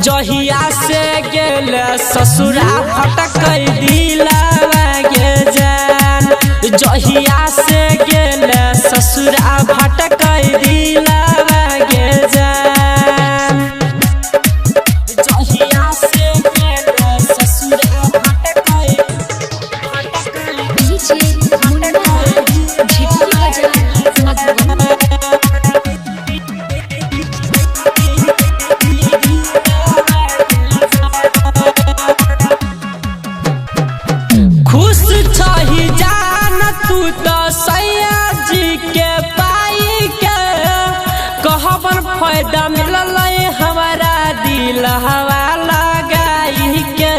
जहिया से गेले ससुरा फटक दिलवा गे जान। जहिया से गेले ससुरा फटक दिलवा गे जान। जहिया से गेले ससुरा फटक खुश छही जान तू तो सैया जी के पाई के कहबन फायदा मिलल हमारा दिल हवा लगाई के।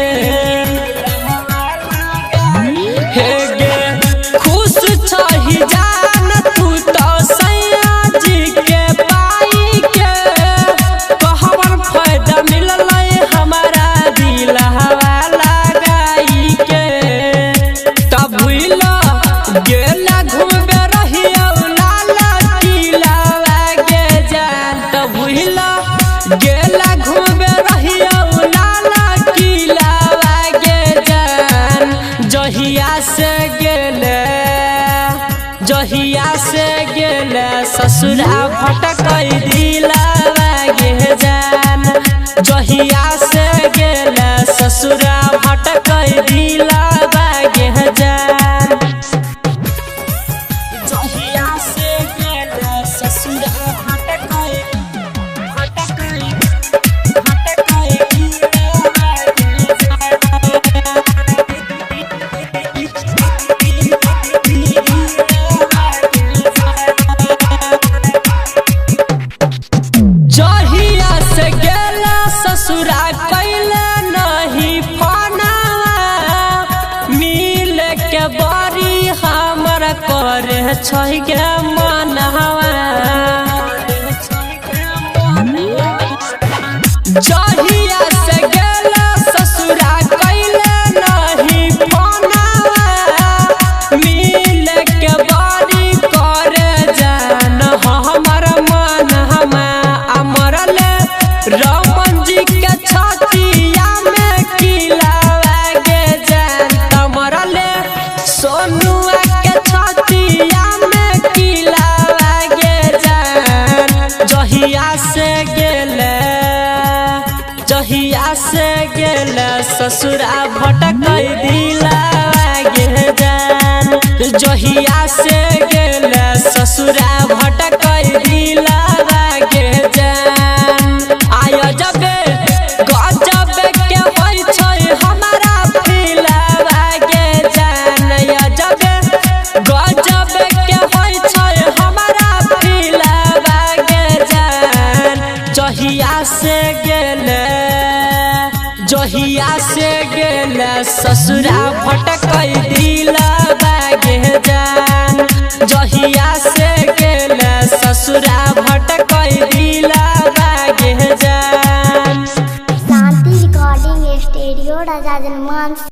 हे गे खुश छही जान तू तो सैया जी के पाई के कहबन फायदा मिलल हमारा दिल हवा गेला घूमबे रहियो लाला किलावा गे जान। त भूला गेला घूमबे रहियो लाला किलावा गे जान। जहिया से गेले ससुरा फटक दिलवा गे जान। जहिया से गेले ससुरा फटक दिलवा गे जान। जहिया से गेले ससुरा फटक जहिया से गेले ससुरा कैले नहीं फनावा मिल के बड़ी हमर करे छै गे मनवा। जहिया से गेले ससुरा कैले नहीं फनावा मिल के बड़ी करे जान हमर मनवा। अमरले रमन जी के छतिया में किलावा गे जान। तमरले सोनुआ के छतिया में किलावा गे जान। जहिया से गेले ससुरा भटक दिलवा गे जान। जहिया से गेले ससुरा भटक दिलवा गे जान। आय जबे गजबे के होय छै हमारा दिलवा गे जान। आय जबे गजबे के होय छै हमारा दिलवा गे जान। जहिया से गेले ससुरा भटक दिलवा गे जान।